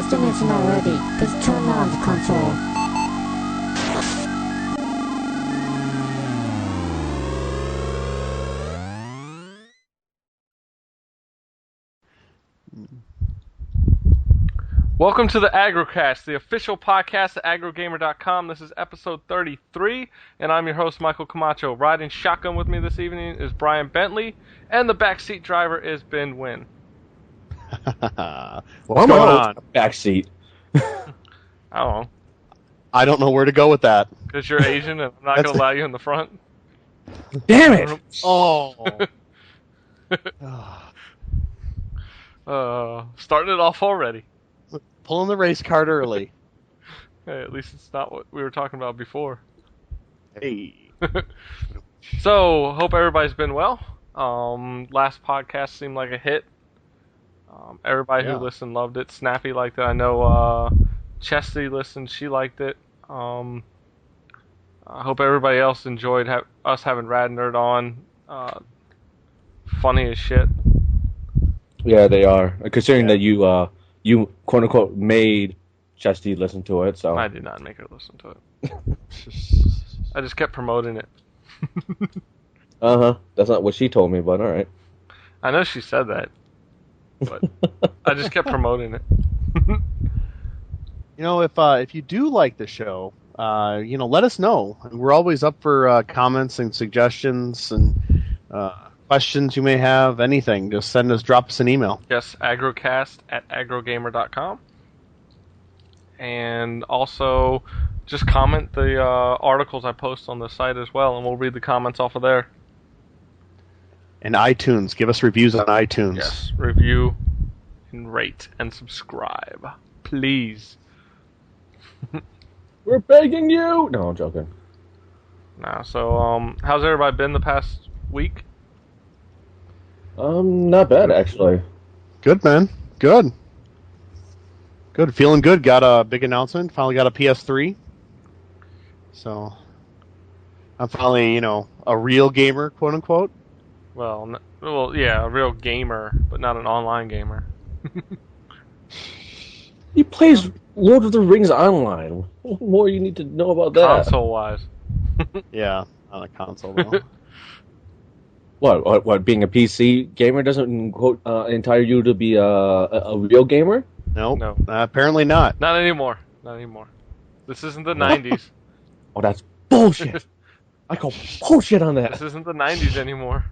system is not ready. Please turn on the console. Welcome to the AggroCast, the official podcast at AggroGamer.com. This is episode 33, and I'm your host, Michael Camacho. Riding shotgun with me this evening is Brian Bentley, and the backseat driver is Ben Wynn. What's going on? Backseat. I don't know. I don't know where to go with that. Because you're Asian and I'm not going to allow you in the front? Damn it! Oh. Starting it off already. Pulling the race card early. Hey, at least it's not what we were talking about before. Hey. So, hope everybody's been well. Last podcast seemed like a hit. Everybody who listened loved it. Snappy liked it. I know Chesty listened. She liked it. I hope everybody else enjoyed us having Rad Nerd on. Funny as shit. Yeah, they are. Considering that you quote unquote made Chesty listen to it, so I did not make her listen to it. I just kept promoting it. That's not what she told me, but all right. I know she said that, but I just kept promoting it. You know, if you do like the show, let us know. We're always up for comments and suggestions and questions you may have. Anything, just drop us an email. Yes, AggroCast at AggroGamer.com. And also, just comment the articles I post on the site as well, and we'll read the comments off of there. And iTunes, give us reviews on iTunes. Yes, review and rate and subscribe, please. We're begging you. No, I'm joking. Nah, so how's everybody been the past week? Not bad actually. Good, man. Good. Feeling good. Got a big announcement. Finally got a PS3. So I'm finally, a real gamer, quote unquote. Well, yeah, a real gamer, but not an online gamer. He plays Lord of the Rings online. What more you need to know about that? Console-wise. Yeah, on a console though. What? Being a PC gamer doesn't quote entitle you to be a real gamer? Nope. No. Apparently not. Not anymore. This isn't the 90s. Oh, that's bullshit. I call bullshit on that. This isn't the 90s anymore.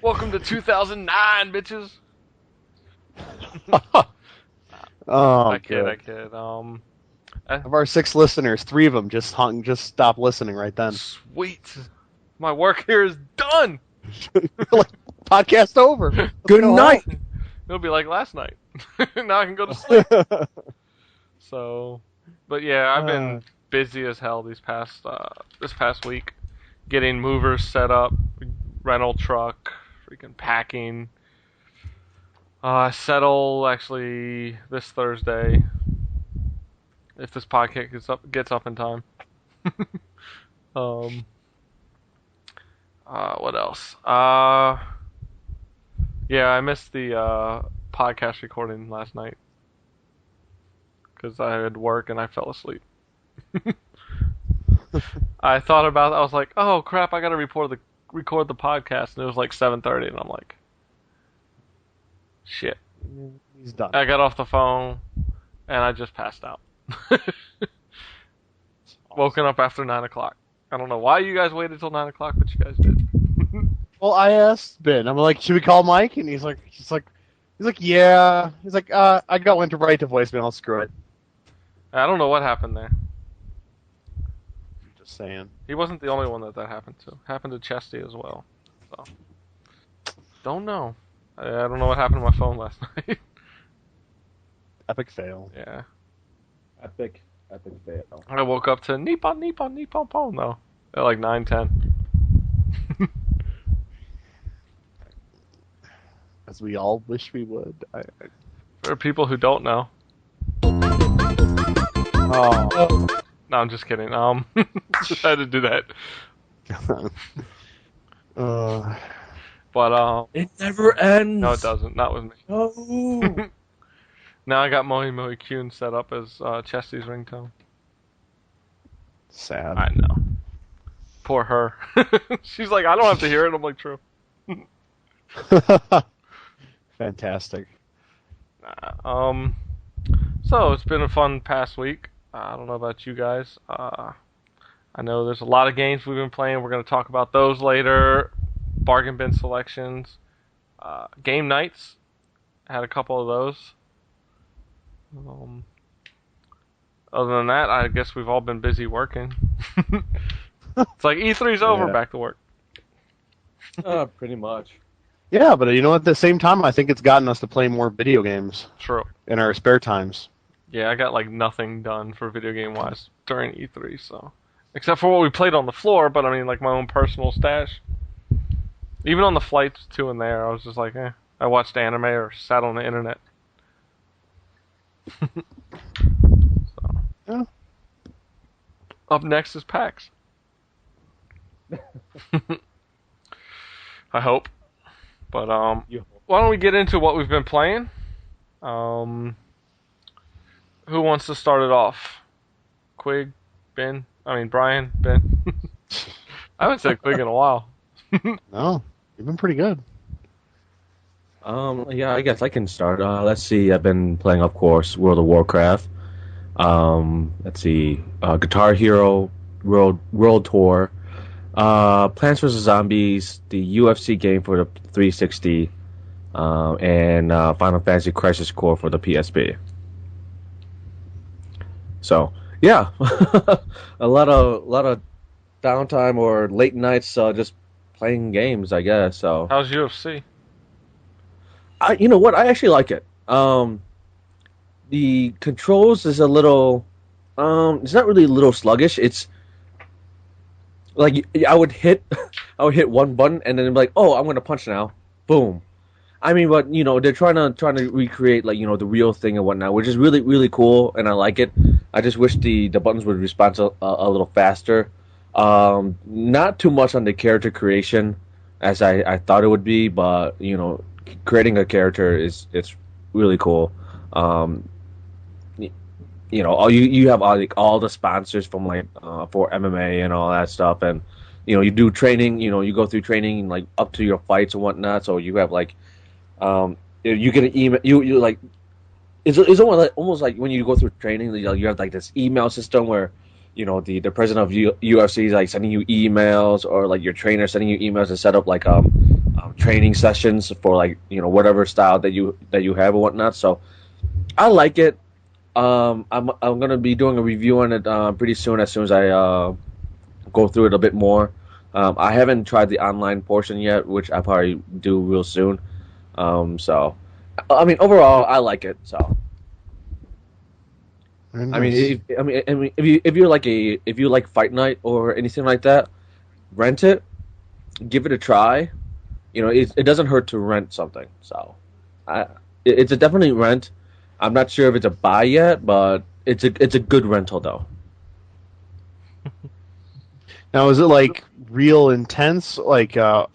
Welcome to 2009, bitches. Oh, I kid. Of our 6 listeners, 3 of them just stopped listening right then. Sweet. My work here is done. Podcast over. Good night. It'll be like last night. Now I can go to sleep. So, but yeah, I've been busy as hell this past week, getting movers set up, rental truck, freaking packing. I settle actually this Thursday if this podcast gets up in time. What else? Yeah, I missed the podcast recording last night because I had work and I fell asleep. I thought about it. I was like, "Oh crap! I gotta record the podcast," and it was like 7:30, and I'm like, "Shit." He's done. I got off the phone and I just passed out. Woken up after 9 o'clock. I don't know why you guys waited till 9 o'clock, but you guys did. Well, I asked Ben. I'm like, "Should we call Mike?" And he's like, "Yeah." He's like, "I went right to voicemail. Screw it." I don't know what happened there. Just saying. He wasn't the only one that happened to. Happened to Chesty as well. So, don't know. I don't know what happened to my phone last night. Epic fail. Yeah. Epic fail. I woke up to Nippon though at like 9:10. As we all wish we would. For people who don't know. Oh. No, I'm just kidding. Just had to do that. But it never ends. No, it doesn't. Not with me. No. Now I got Mohi Mohi Kyun set up as Chesty's ringtone. Sad. I know. Poor her. She's like, I don't have to hear it. I'm like, true. Fantastic. So it's been a fun past week. I don't know about you guys. I know there's a lot of games we've been playing. We're going to talk about those later. Bargain bin selections. Game nights. Had a couple of those. Other than that, I guess we've all been busy working. It's like E3's over, back to work. Pretty much. Yeah, but you know, at the same time, I think it's gotten us to play more video games. True. In our spare times. Yeah, I got like nothing done for video game wise during E3, so except for what we played on the floor. But I mean, like my own personal stash. Even on the flights to and there, I was just like, I watched anime or sat on the internet. So. Yeah. Up next is PAX. I hope. But why don't we get into what we've been playing? Who wants to start it off? Quig, Ben? Brian, Ben. I haven't said Quig in a while. No, you've been pretty good. Yeah, I guess I can start. Let's see. I've been playing, of course, World of Warcraft. Let's see. Guitar Hero World Tour. Plants vs. Zombies, the UFC game for the 360, and Final Fantasy Crisis Core for the PSP. So, yeah, a lot of downtime or late nights just playing games, I guess. So, how's UFC? You know what? I actually like it. The controls is a little, it's not really a little sluggish. It's like I would hit one button and then be like, oh, I'm gonna punch now, boom. I mean, but you know, they're trying to recreate like, you know, the real thing and whatnot, which is really really cool, and I like it. I just wish the buttons would respond a little faster. Not too much on the character creation as I thought it would be, but you know, creating a character it's really cool. You know, you have all the sponsors from like for MMA and all that stuff, and you know, you do training. You know, you go through training like up to your fights and whatnot. So you have like, you get an email. You like, it's almost like when you go through training, you have like this email system where, you know, the president of UFC is like sending you emails, or like your trainer sending you emails to set up like training sessions for like, you know, whatever style that you have and whatnot. So I like it. I'm gonna be doing a review on it pretty soon. As soon as I go through it a bit more. I haven't tried the online portion yet, which I'll probably do real soon. So, I mean, overall, I like it. So, Nice. I mean, if you like Fight Night or anything like that, rent it, give it a try. You know, it doesn't hurt to rent something. So, it's a definitely rent. I'm not sure if it's a buy yet, but it's a good rental though. Now, is it like real intense, like a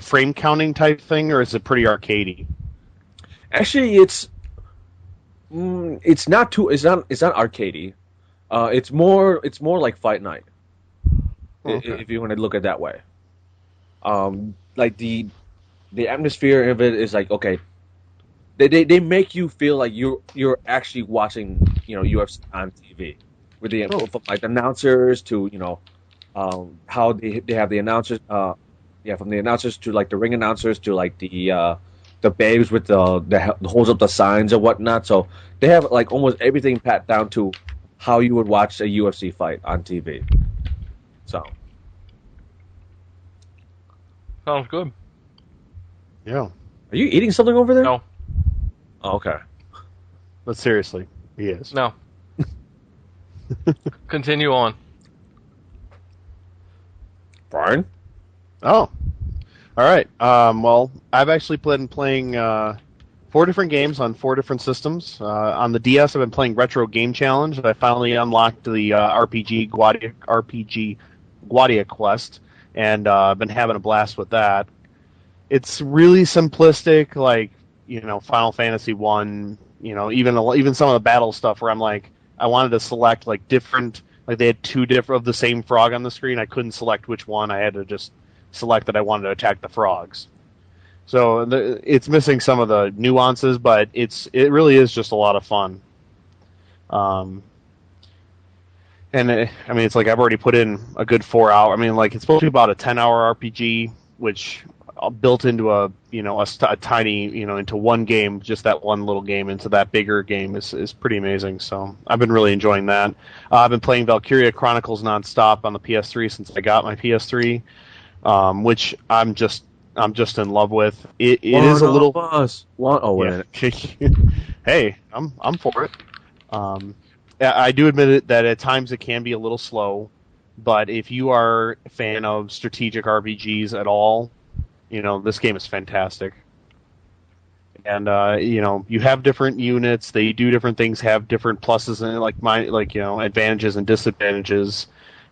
frame counting type thing, or is it pretty arcadey? Actually, it's not arcadey. It's more like Fight Night. Okay. If you want to look at it that way. Like the atmosphere of it is like, okay. They make you feel like you're actually watching, you know, UFC on TV with the from like announcers to, you know, how they have the announcers, from the announcers to like the ring announcers to like the babes with the holds up the signs and whatnot. So they have like almost everything pat down to how you would watch a UFC fight on TV. So Sounds good. Yeah. are you eating something over there? No. Oh, okay. But seriously, he is. No. Continue on. Brian? Oh. All right. Well, I've actually been playing 4 different games on 4 different systems. On the DS, I've been playing Retro Game Challenge. I finally unlocked the RPG Guadia Quest, and I've been having a blast with that. It's really simplistic, like, you know, Final Fantasy 1 even some of the battle stuff where I'm like, I wanted to select like different, like they had two different of the same frog on the screen. I couldn't select which one. I had to just select that I wanted to attack the frogs. So it's missing some of the nuances, but it really is just a lot of fun. It's like I've already put in a good 4 hour. I mean, like it's supposed to be about a 10-hour RPG, which built into a tiny, into one game, just that one little game into that bigger game is pretty amazing. So I've been really enjoying that. I've been playing Valkyria Chronicles nonstop on the PS3 since I got my PS3, which I'm just in love with. It is a little. Oh wait. Yeah. Hey, I'm for it. I do admit it that at times it can be a little slow, but if you are a fan of strategic RPGs at all, this game is fantastic. And you have different units, they do different things, have different pluses and advantages and disadvantages,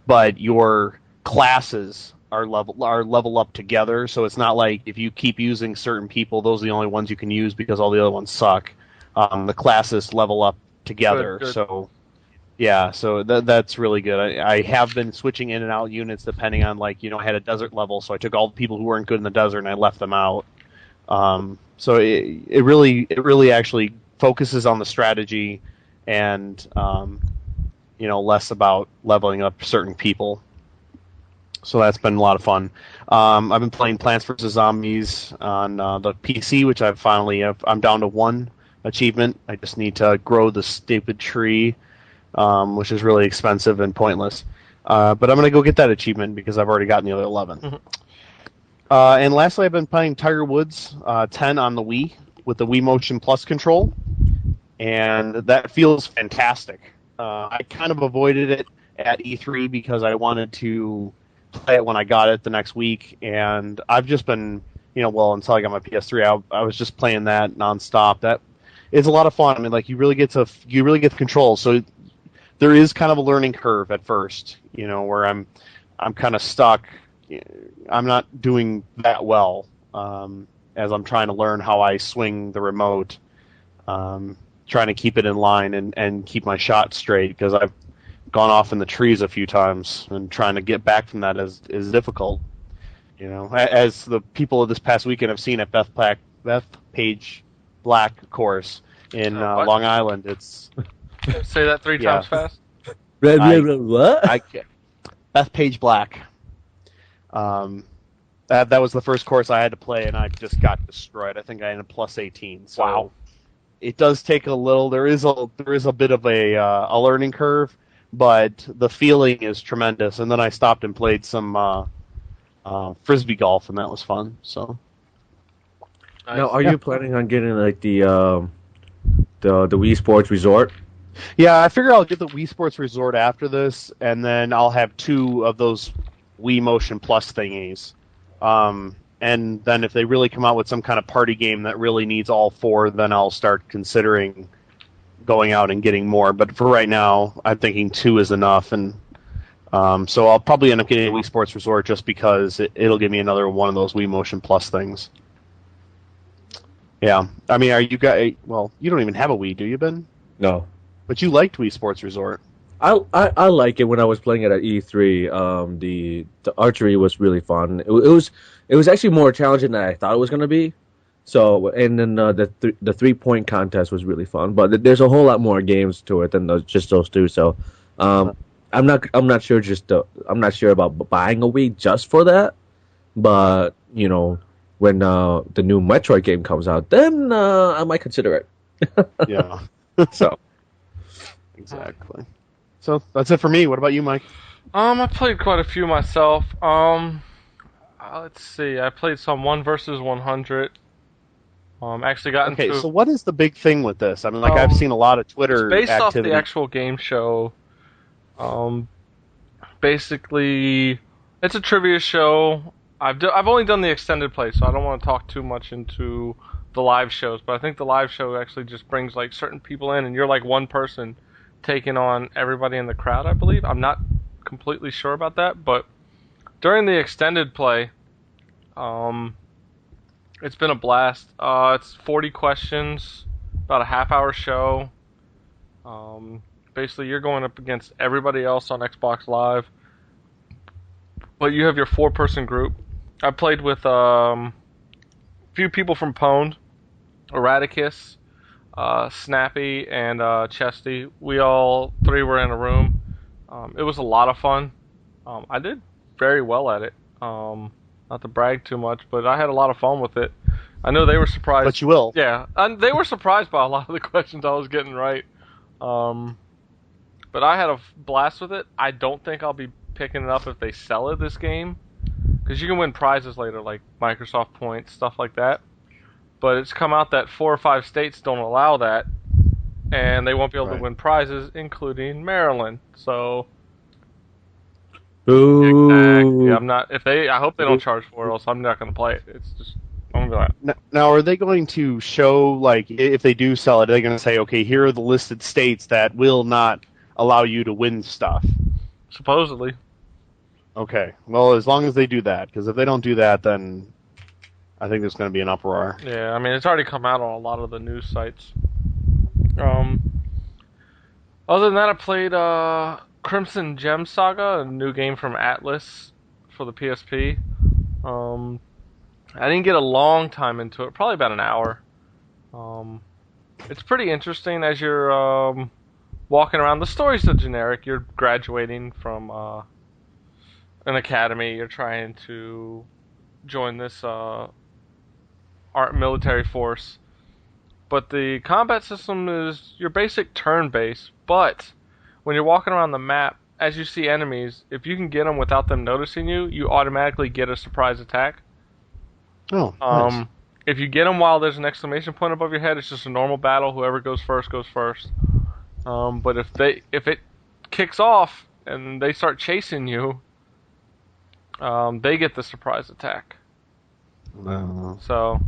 but your classes are level up together, so it's not like if you keep using certain people, those are the only ones you can use because all the other ones suck. The classes level up together. Good. So yeah, so that's really good. I have been switching in and out units depending on I had a desert level, so I took all the people who weren't good in the desert and I left them out. So it really actually focuses on the strategy and less about leveling up certain people. So that's been a lot of fun. I've been playing Plants vs. Zombies on the PC, which I'm down to 1 achievement. I just need to grow the stupid tree, which is really expensive and pointless. But I'm going to go get that achievement because I've already gotten the other 11. Mm-hmm. And lastly, I've been playing Tiger Woods 10 on the Wii with the Wii Motion Plus control, and that feels fantastic. I kind of avoided it at E3 because I wanted to play it when I got it the next week, and I've just been, until I got my PS3, I was just playing that nonstop. That it's a lot of fun. I mean, like you really get the control. So there is kind of a learning curve at first, where I'm kind of stuck. I'm not doing that well as I'm trying to learn how I swing the remote, trying to keep it in line and keep my shot straight because I've gone off in the trees a few times, and trying to get back from that is difficult. As the people of this past weekend have seen at Bethpage Black course in Long Island, it's say that 3 times fast. What? Bethpage Black. That was the first course I had to play, and I just got destroyed. I think I ended up plus 18. So wow. It does take a little. There is a bit of a learning curve, but the feeling is tremendous. And then I stopped and played some frisbee golf, and that was fun. So now, are you planning on getting like the Wii Sports Resort? Yeah, I figure I'll get the Wii Sports Resort after this, and then I'll have 2 of those Wii Motion Plus thingies. And then if they really come out with some kind of party game that really needs all 4, then I'll start considering going out and getting more. But for right now, I'm thinking 2 is enough. And so I'll probably end up getting a Wii Sports Resort just because it'll give me another one of those Wii Motion Plus things. Yeah. I mean, are you guys... Well, you don't even have a Wii, do you, Ben? No. But you liked Wii Sports Resort. I like it when I was playing it at E3. The archery was really fun. It was actually more challenging than I thought it was going to be. So, and then the 3-point contest was really fun. But there's a whole lot more games to it than just those 2. So, I'm not sure about buying a Wii just for that. But when the new Metroid game comes out, then I might consider it. Yeah. So. Exactly. So that's it for me. What about you, Mike? I played quite a few myself. Let's see. I played some 1 versus 100. Actually got into... Okay, so what is the big thing with this? I mean, I've seen a lot of Twitter it's based activity. off the actual game show. Basically, it's a trivia show. I've only done the extended play, so I don't want to talk too much into the live shows. But I think the live show actually just brings certain people in, and you're like one person taking on everybody in the crowd, I believe. I'm not completely sure about that, but during the extended play, it's been a blast. It's 40 questions about a half-hour show. Basically, you're going up against everybody else on Xbox Live, but you have your 4-person group. I played with a few people from Pwned, Erraticus, Snappy, and Chesty. We all 3 were in a room. It was a lot of fun. I did very well at it. Not to brag too much, but I had a lot of fun with it. I know they were surprised. But you will. Yeah, and they were surprised by a lot of the questions I was getting right. But I had a blast with it. I don't think I'll be picking it up if they sell it this game, because you can win prizes later, like Microsoft points, stuff like that. But it's come out that 4 or 5 states don't allow that, and they won't be able to win prizes, including Maryland. So, exactly. I'm not. I hope they don't charge for it, else I'm not going to play it. It's just. I'm going to. Now, are they going to show, like, if they do sell it, are they going to say, okay, here are the listed states that will not allow you to win stuff? Supposedly. Okay. Well, as long as they do that, because if they don't do that, then I think there's going to be an uproar. Yeah, I mean, it's already come out on a lot of the news sites. Other than that, I played Crimson Gem Saga, a new game from Atlas for the PSP. I didn't get a long time into it, probably about an hour. It's pretty interesting as you're walking around. The story's so generic. You're graduating from an academy. You're trying to join this military force. But the combat system is your basic turn-based, but when you're walking around the map, as you see enemies, if you can get them without them noticing you, you automatically get a surprise attack. Oh, nice. If you get them while there's an exclamation point above your head, it's just a normal battle. Whoever goes first goes first. But if it kicks off and they start chasing you, they get the surprise attack. So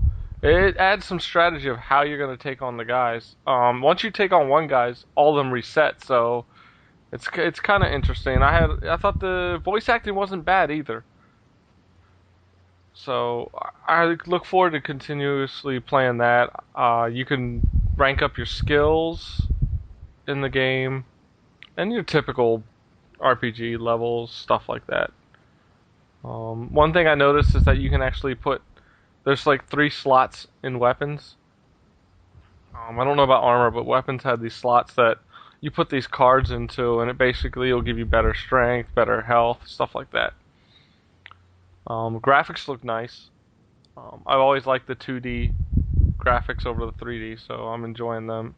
it adds some strategy of how you're going to take on the guys. Once you take on one guys, all of them reset. So it's kind of interesting. I thought the voice acting wasn't bad either. So I look forward to continuously playing that. You can rank up your skills in the game, and your typical RPG levels, stuff like that. One thing I noticed is that you can actually there's like 3 slots in weapons. I don't know about armor, but weapons have these slots that you put these cards into, and it basically will give you better strength, better health, stuff like that. Graphics look nice. I've always liked the 2D graphics over the 3D, so I'm enjoying them.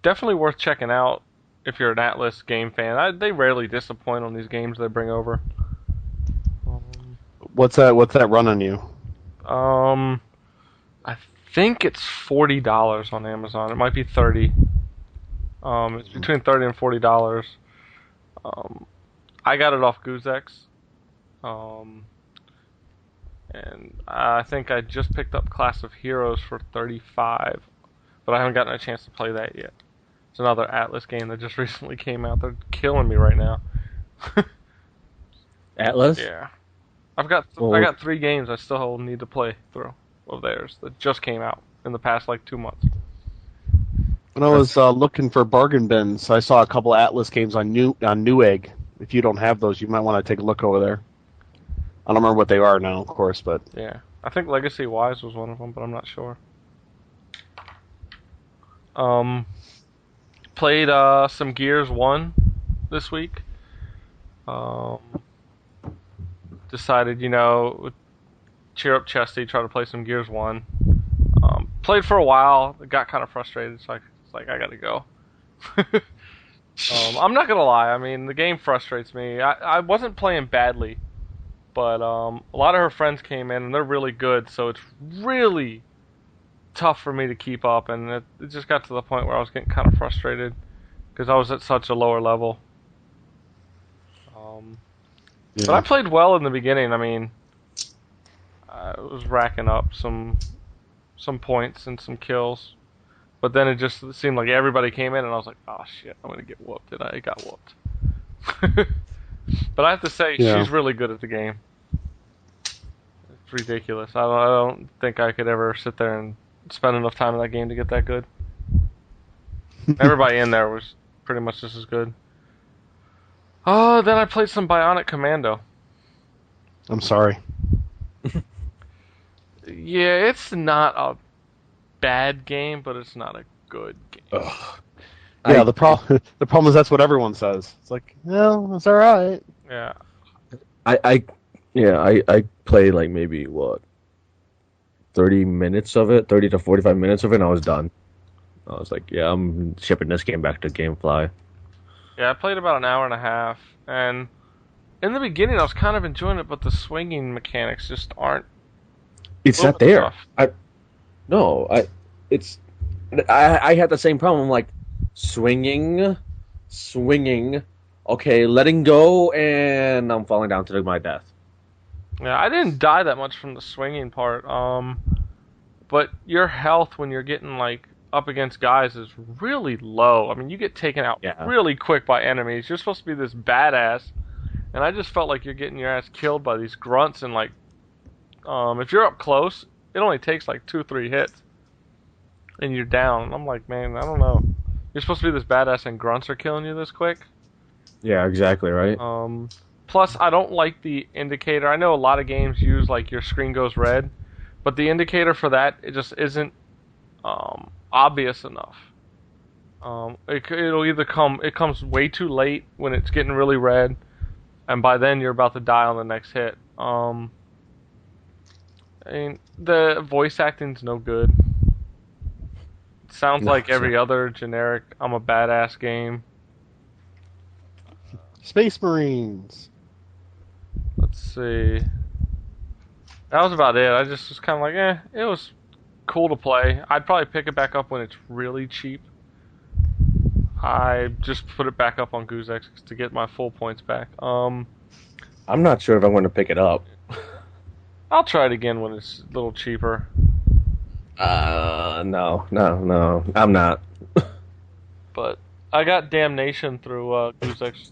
Definitely worth checking out if you're an Atlas game fan. They rarely disappoint on these games they bring over. What's that run on you? I think it's $40 on Amazon. It might be $30. It's between $30 and $40. I got it off GooseX. And I think I just picked up Class of Heroes for $35, but I haven't gotten a chance to play that yet. It's another Atlas game that just recently came out. They're killing me right now. Atlas? Yeah. I got 3 games I still need to play through of theirs that just came out in the past 2 months. When I was looking for bargain bins, I saw a couple Atlas games on Newegg. If you don't have those, you might want to take a look over there. I don't remember what they are now, of course, but yeah, I think Legacy Wise was one of them, but I'm not sure. Played some Gears 1 this week. Decided, cheer up Chesty, try to play some Gears 1. Played for a while, got kind of frustrated, so it's like I gotta go. I'm not gonna lie, I mean, the game frustrates me. I wasn't playing badly, but a lot of her friends came in, and they're really good, so it's really tough for me to keep up, and it just got to the point where I was getting kind of frustrated, because I was at such a lower level. But I played well in the beginning. I mean, I was racking up some points and some kills. But then it just seemed like everybody came in, and I was like, oh shit, I'm going to get whooped. And I got whooped. But I have to say, she's really good at the game. It's ridiculous. I don't think I could ever sit there and spend enough time in that game to get that good. Everybody in there was pretty much just as good. Oh, then I played some Bionic Commando. I'm sorry. Yeah, it's not a bad game, but it's not a good game. Ugh. Yeah, the problem is that's what everyone says. It's like, well, it's all right. Yeah. I played like maybe 30 minutes of it, 30 to 45 minutes of it, and I was done. I was like, yeah, I'm shipping this game back to GameFly. Yeah, I played about an hour and a half, and in the beginning I was kind of enjoying it, but the swinging mechanics just aren't. It's not there. I had the same problem. I'm like, swinging, okay, letting go, and I'm falling down to my death. Yeah, I didn't die that much from the swinging part. But your health when you're getting like up against guys is really low. I mean, you get taken out really quick by enemies. You're supposed to be this badass, and I just felt like you're getting your ass killed by these grunts. And like, if you're up close, it only takes like 2-3 hits, and you're down. I'm like, man, I don't know. You're supposed to be this badass, and grunts are killing you this quick. Yeah, exactly right. Plus, I don't like the indicator. I know a lot of games use like your screen goes red, but the indicator for that, it just isn't obvious enough. It'll either it comes way too late when it's getting really red, and by then you're about to die on the next hit. I mean, the voice acting's no good. It sounds like every other generic I'm a badass game. Space Marines. Let's see. That was about it. I just was kind of like, it was cool to play. I'd probably pick it back up when it's really cheap. I just put it back up on GooseX to get my full points back. I'm not sure if I'm going to pick it up. I'll try it again when it's a little cheaper. No, I'm not. But I got Damnation through GooseX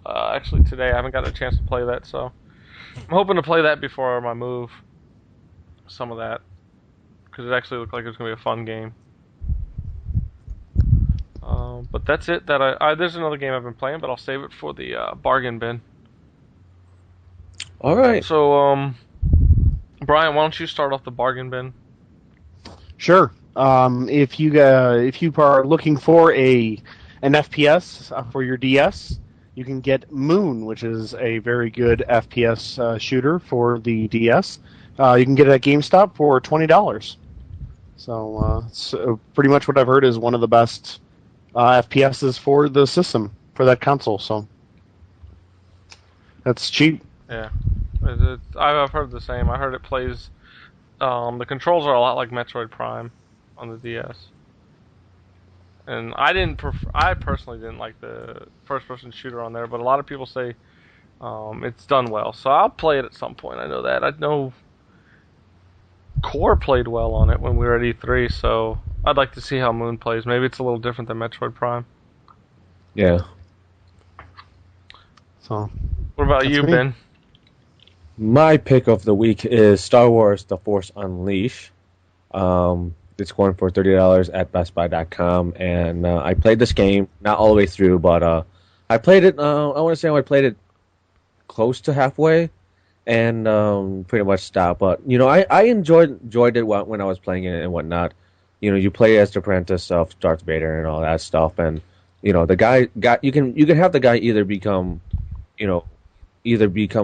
actually today. I haven't gotten a chance to play that, so I'm hoping to play that before my move. Some of that, because it actually looked like it was going to be a fun game. But that's it. There's another game I've been playing, but I'll save it for the bargain bin. All right. So, Brian, why don't you start off the bargain bin? Sure. If you are looking for an FPS for your DS, you can get Moon, which is a very good FPS shooter for the DS. You can get it at GameStop for $20. So it's pretty much what I've heard is one of the best FPSs for the system, for that console. So that's cheap. Yeah. I've heard the same. I heard it plays... the controls are a lot like Metroid Prime on the DS. And I personally didn't like the first-person shooter on there, but a lot of people say it's done well. So I'll play it at some point. I know that. I know Core played well on it when we were at E3, so I'd like to see how Moon plays. Maybe it's a little different than Metroid Prime. Yeah. So, what about you, Ben? My pick of the week is Star Wars: The Force Unleashed. It's going for $30 at BestBuy.com, and I played this game not all the way through, but I played it. I want to say I played it close to halfway, and pretty much stopped. But I enjoyed it when I was playing it and whatnot. You play as the apprentice of Darth Vader and all that stuff, and the guy you can have the guy either become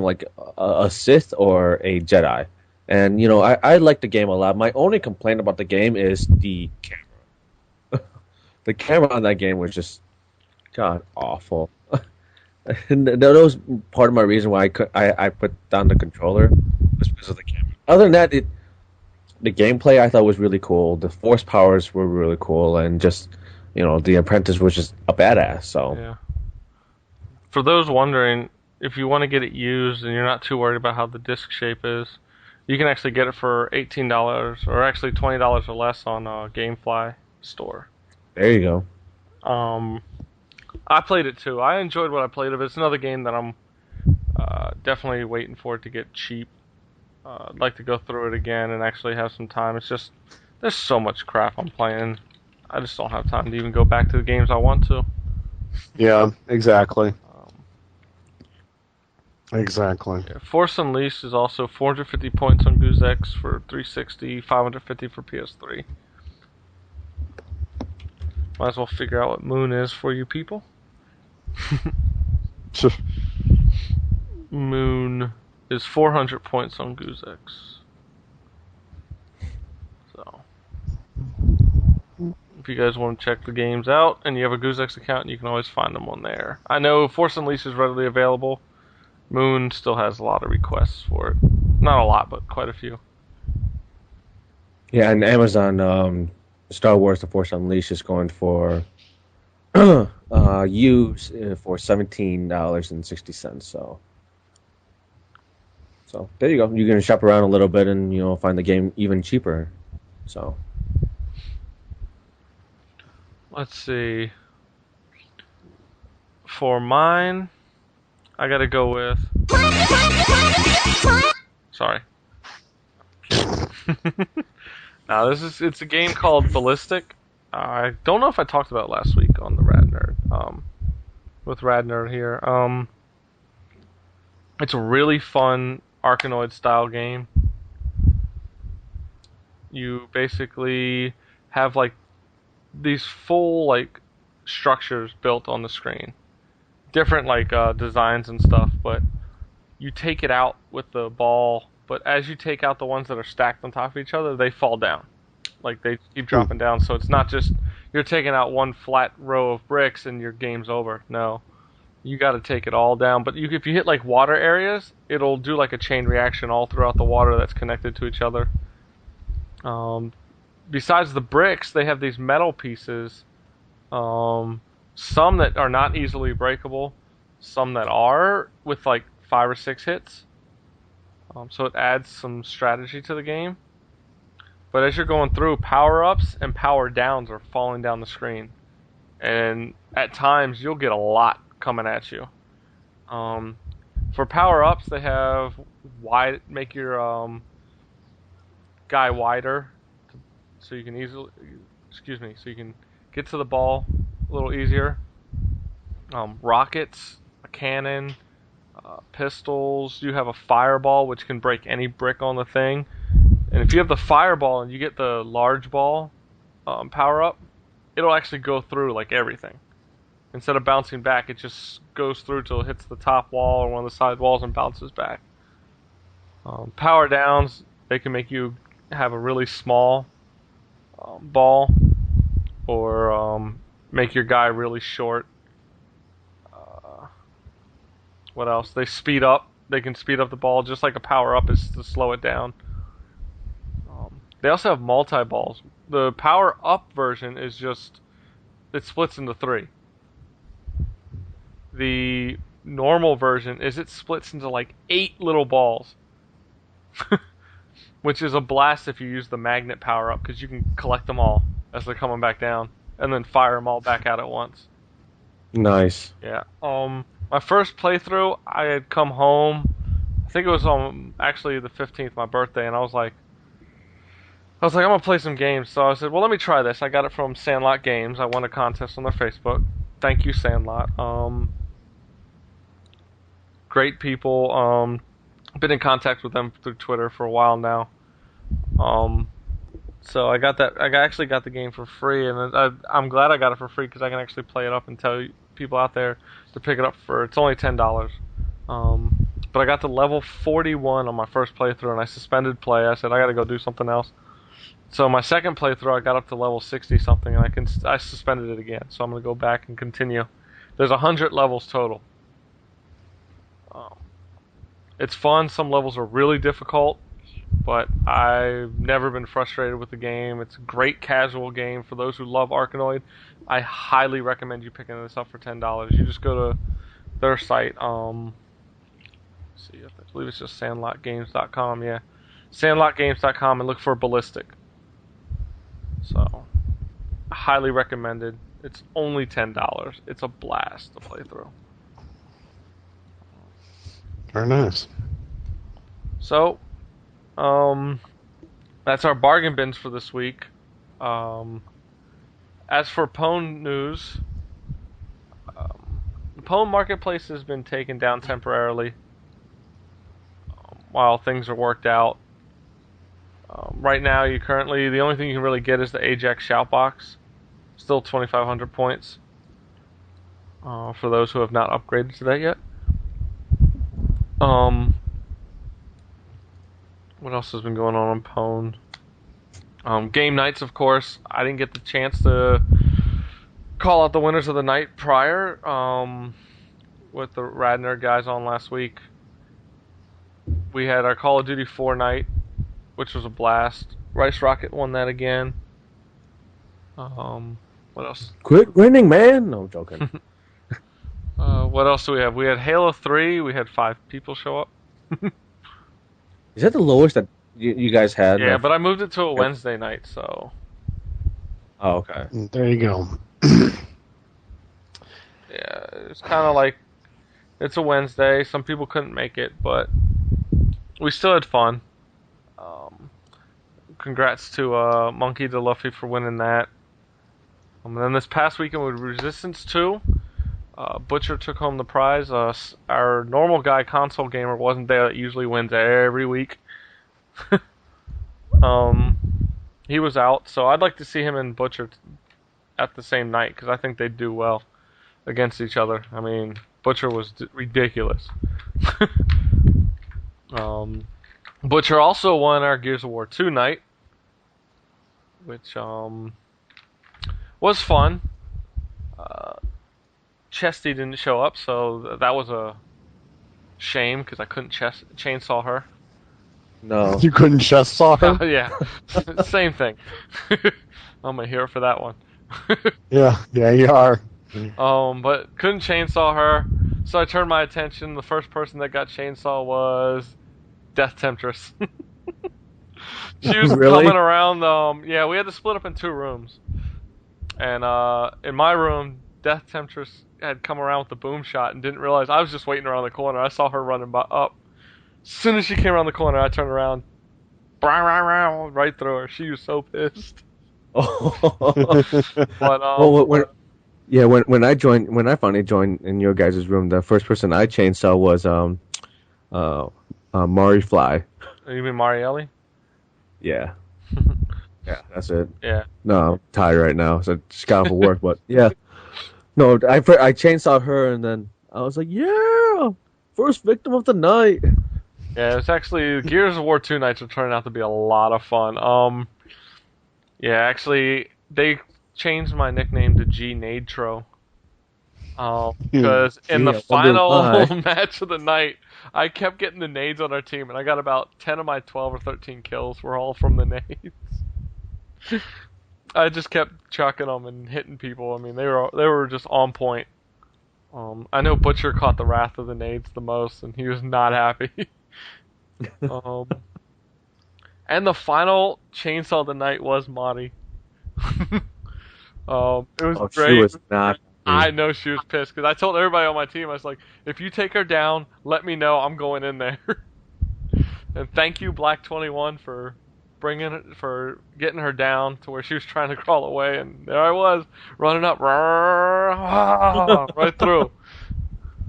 like a Sith or a Jedi. And, I like the game a lot. My only complaint about the game is the camera. The camera on that game was just, God, awful. And that was part of my reason why I put down the controller, was because of the camera. Other than that, the gameplay I thought was really cool. The force powers were really cool. And just, the apprentice was just a badass. So Yeah. For those wondering, if you want to get it used and you're not too worried about how the disc shape is, you can actually get it for $18 or actually $20 or less on GameFly store. There you go. I played it too. I enjoyed what I played of it. It's another game that I'm definitely waiting for it to get cheap. I'd like to go through it again and actually have some time. It's just There's so much crap I'm playing. I just don't have time to even go back to the games I want to. Yeah, exactly. Exactly. Yeah, Force Unleashed is also 450 points on GooseX for 360, 550 for PS3. Might as well figure out what Moon is for you people. Moon is 400 points on GooseX. So, if you guys want to check the games out and you have a GooseX account, you can always find them on there. I know Force Unleashed is readily available. Moon still has a lot of requests for it. Not a lot, but quite a few. Yeah, and Amazon, Star Wars: The Force Unleashed is going for used for $17.60. So there you go. You can shop around a little bit and find the game even cheaper. So Let's see. For mine, I gotta go with. Sorry. Now it's a game called Ballistic. I don't know if I talked about it last week on the Rad Nerd. With Rad Nerd here. It's a really fun Arkanoid style game. You basically have like these full like structures built on the screen. Different like designs and stuff, but you take it out with the ball, but as you take out the ones that are stacked on top of each other, they fall down. Like they keep dropping down, so it's not just you're taking out one flat row of bricks and your game's over. No. You got to take it all down, but if you hit like water areas, it'll do like a chain reaction all throughout the water that's connected to each other. Besides the bricks, they have these metal pieces. Some that are not easily breakable, some that are with like 5 or 6 hits. So it adds some strategy to the game. But as you're going through, power-ups and power-downs are falling down the screen. And at times, you'll get a lot coming at you. For power-ups, they have make your guy wider, so you can so you can get to the ball a little easier. Rockets, a cannon, pistols. You have a fireball, which can break any brick on the thing. And if you have the fireball and you get the large ball power-up, it'll actually go through like everything. Instead of bouncing back, it just goes through till it hits the top wall or one of the side walls and bounces back. Power downs, they can make you have a really small ball or make your guy really short. What else? They speed up. They can speed up the ball just like a power-up is to slow it down. They also have multi-balls. The power-up version is just, it splits into 3. The normal version is it splits into like 8 little balls. Which is a blast if you use the magnet power-up, because you can collect them all as they're coming back down, and then fire them all back out at once. nice. Yeah. My first playthrough, I had come home, I think it was on actually the 15th, my birthday, and I was like, I'm gonna play some games. So I said, well, let me try this. I got it from Sandlot Games. I won a contest on their Facebook. Thank you, Sandlot. Great people. Been in contact with them through Twitter for a while now. So I got that. I actually got the game for free, and I'm glad I got it for free because I can actually play it up and tell people out there to pick it up for. It's only $10. But I got to level 41 on my first playthrough, and I suspended play. I said I got to go do something else. So my second playthrough, I got up to level 60 something, and I suspended it again. So I'm gonna go back and continue. There's 100 levels total. It's fun. Some levels are really difficult, but I've never been frustrated with the game. It's a great casual game for those who love Arkanoid. I highly recommend you picking this up for $10. You just go to their site. See, I believe it's just sandlotgames.com. Yeah, sandlotgames.com, and look for Ballistic. So, highly recommended. It's only $10. It's a blast to play through. Very nice. So, that's our bargain bins for this week. As for Pwn news, the Pwn marketplace has been taken down temporarily while things are worked out. Right now, the only thing you can really get is the Ajax shout box, still 2,500 points. For those who have not upgraded to that yet. What else has been going on Pwn? Game nights, of course. I didn't get the chance to call out the winners of the night prior with the Rad Nerd guys on last week. We had our Call of Duty 4 night, which was a blast. Rice Rocket won that again. What else? Quit winning, man! No, I'm joking. What else do we have? We had Halo 3. We had 5 people show up. Is that the lowest that you guys had? Yeah, but I moved it to a Wednesday night, so... Oh, okay. There you go. Yeah, it's kind of like... It's a Wednesday. Some people couldn't make it, but... We still had fun. Congrats to Monkey D. Luffy for winning that. And then this past weekend with Resistance 2... Butcher took home the prize. Our normal guy, Console Gamer, wasn't there. That usually wins every week. He was out, so I'd like to see him and Butcher at the same night, because I think they'd do well against each other. I mean, Butcher was ridiculous. Butcher also won our Gears of War 2 night, which was fun. Chesty didn't show up, so that was a shame because I couldn't chainsaw her. No. You couldn't chest saw her? Yeah, same thing. I'm a hero for that one. Yeah, you are. But couldn't chainsaw her, so I turned my attention. The first person that got chainsaw was Death Temptress. She was Really? coming around. Yeah, we had to split up in 2 rooms, and in my room, Death Temptress had come around with the boom shot and didn't realize I was just waiting around the corner. I saw her running up. As soon as she came around the corner, I turned around, right through her. She was so pissed. But when I finally joined in your guys' room, the first person I chainsaw was Mari Fly. You mean Marielli? Yeah. Yeah, that's it. Yeah. No, I'm tired right now, so I just got off of work. But yeah, no, I chainsaw her, and then I was like, yeah, first victim of the night. Yeah, it's actually Gears of War 2 nights are turning out to be a lot of fun. Yeah, actually, they changed my nickname to G Nadetro. Because in the final match of the night, I kept getting the nades on our team, and I got about 10 of my 12 or 13 kills were all from the nades. I just kept chucking them and hitting people. I mean, they were just on point. I know Butcher caught the wrath of the nades the most, and he was not happy. And the final chainsaw of the night was Monty. It was great. She was not. I know she was pissed because I told everybody on my team, I was like, if you take her down, let me know. I'm going in there. And thank you, Black 21, for getting her down to where she was trying to crawl away, and there I was running up, right through.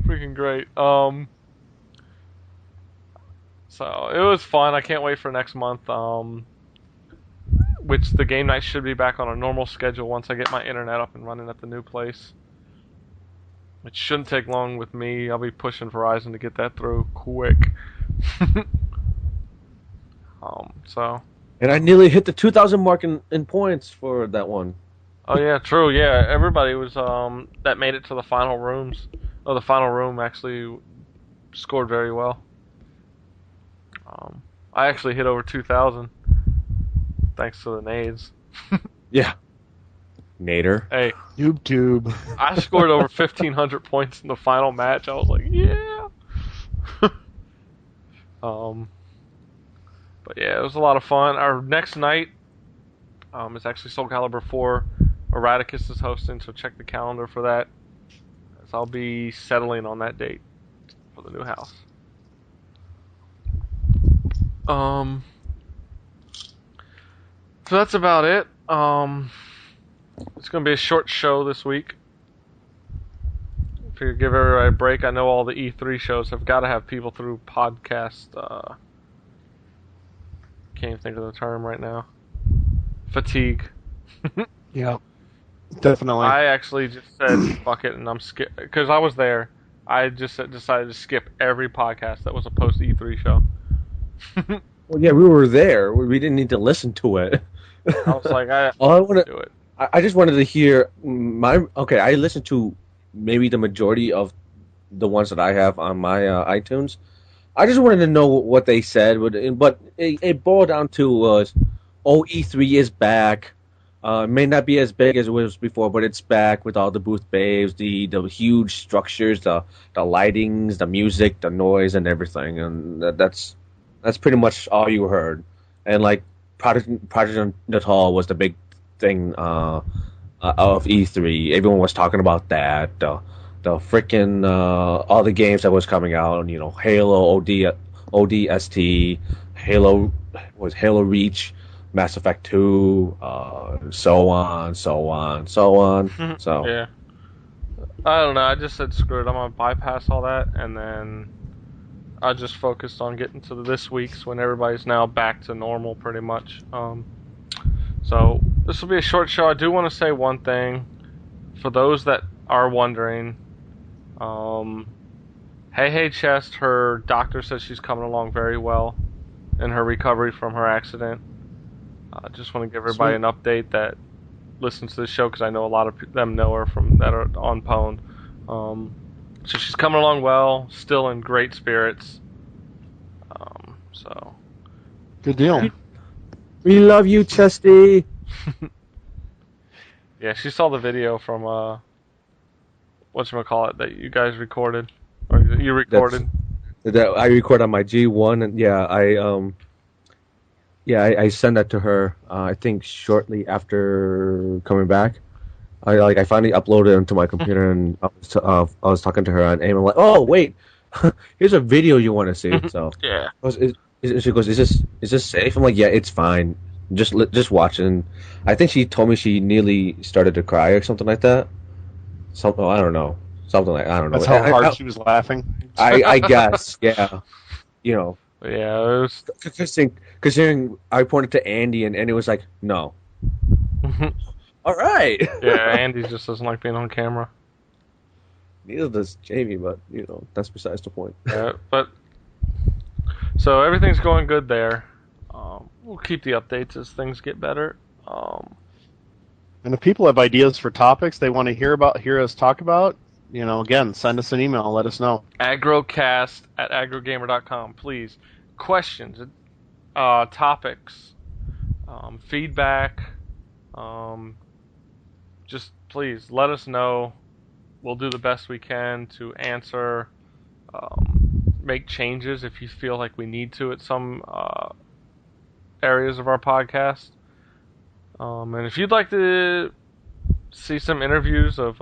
Freaking great. So it was fun. I can't wait for next month. Which the game night should be back on a normal schedule once I get my internet up and running at the new place. It shouldn't take long with me. I'll be pushing Verizon to get that through quick. So. And I nearly hit the 2,000 mark in points for that one. Oh yeah, true. Yeah, everybody was that made it to the final rooms. Oh, the final room actually scored very well. I actually hit over 2,000 thanks to the nades. Yeah. Nader. Hey, YouTube. I scored over 1,500 points in the final match. I was like, yeah. But yeah, it was a lot of fun. Our next night is actually Soul Calibur 4. Erraticus is hosting, so check the calendar for that. As I'll be settling on that date for the new house. So that's about it. It's going to be a short show this week. Figure give everybody a break. I know all the E3 shows have got to have people through podcast. Can't even think of the term right now. Fatigue. Yeah, definitely. I actually just said fuck it, and I'm skip because I was there. I just decided to skip every podcast that was a post E3 show. Well, yeah, we were there. We didn't need to listen to it. I was like, I want to do it. I just wanted to hear Okay, I listened to maybe the majority of the ones that I have on my iTunes. I just wanted to know what they said, but it boiled down to E3 is back. It may not be as big as it was before, but it's back with all the booth babes, the huge structures, the lightings, the music, the noise, and everything. And that's pretty much all you heard. And like Project Natal was the big thing of E3. Everyone was talking about that. The freaking all the games that was coming out. You know, Halo, ODST, Halo Reach. Mass Effect 2, so on. So Yeah. I don't know. I just said screw it. I'm gonna bypass all that, and then I just focused on getting to this week's when everybody's now back to normal, pretty much. So this will be a short show. I do want to say one thing for those that are wondering. Hey Chest, her doctor says she's coming along very well in her recovery from her accident. I just want to give everybody an update that listens to the show because I know a lot of them know her from that are on Pwn. So she's coming along well, still in great spirits. So good deal. We love you, Chesty. Yeah, she saw the video from whatchamacallit that you guys recorded or you recorded. That I record on my G1, and I sent that to her. I think shortly after coming back, I finally uploaded it onto my computer, and I was talking to her on AIM. I'm like, oh wait, here's a video you want to see. So Yeah. She goes, is this safe? I'm like, yeah, it's fine. Just watch it. And I think she told me she nearly started to cry or something like that. I don't know. I don't know. That's how hard she was laughing. I guess, yeah. You know. Yeah, it was... Considering I pointed to Andy and Andy was like, no. All right. Yeah, Andy just doesn't like being on camera. Neither does Jamie, but that's besides the point. Yeah, but so everything's going good there. We'll keep the updates as things get better. And if people have ideas for topics they want to hear us talk about, again, send us an email and let us know. AggroCast at AggroGamer.com, please. Questions, topics, feedback, just please let us know. We'll do the best we can to answer, make changes if you feel like we need to at some areas of our podcast. And if you'd like to see some interviews of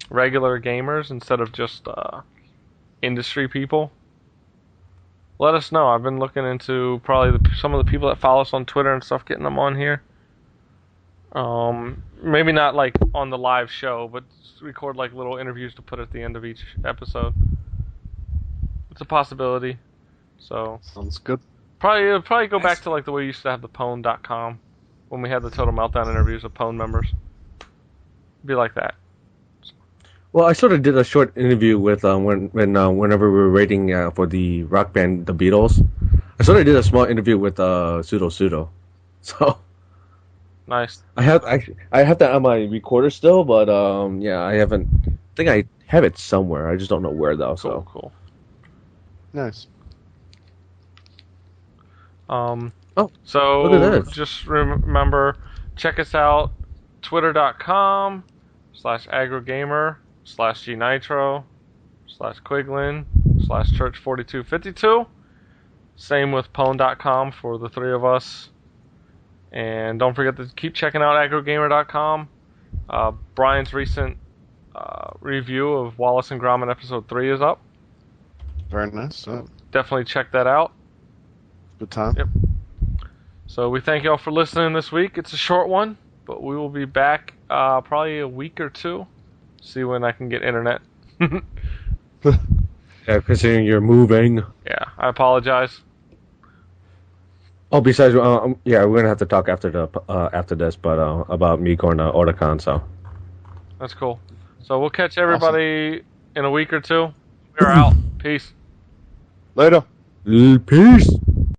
regular gamers instead of just industry people, let us know. I've been looking into probably some of the people that follow us on Twitter and stuff, getting them on here. Maybe not like on the live show, but record like little interviews to put at the end of each episode. It's a possibility. So sounds good. Probably go back to like the way we used to have the Pwn.com when we had the Total Meltdown interviews of Pwn members. Be like that. Well, I sort of did a short interview with whenever we were rating for the rock band The Beatles. I sort of did a small interview with Pseudo. So nice. I have that on my recorder still, but I haven't. I think I have it somewhere. I just don't know where though. Cool. Nice. So look at this. Just remember, check us out, twitter.com/AggroGamer/GNitro/Quiglin/Church4252. Same with Pwn.com for the three of us. And don't forget to keep checking out AggroGamer.com. Brian's recent review of Wallace and Gromit episode 3 is up. Very nice. Definitely check that out. Good time. Yep. So we thank y'all for listening this week. It's a short one, but we will be back probably a week or two. See when I can get internet. Yeah, considering you're moving. Yeah, I apologize. Oh, besides, yeah, we're gonna have to talk after this, but about me going to Otakon. So That's cool. So we'll catch everybody in a week or two. We're out. Peace. Later. peace.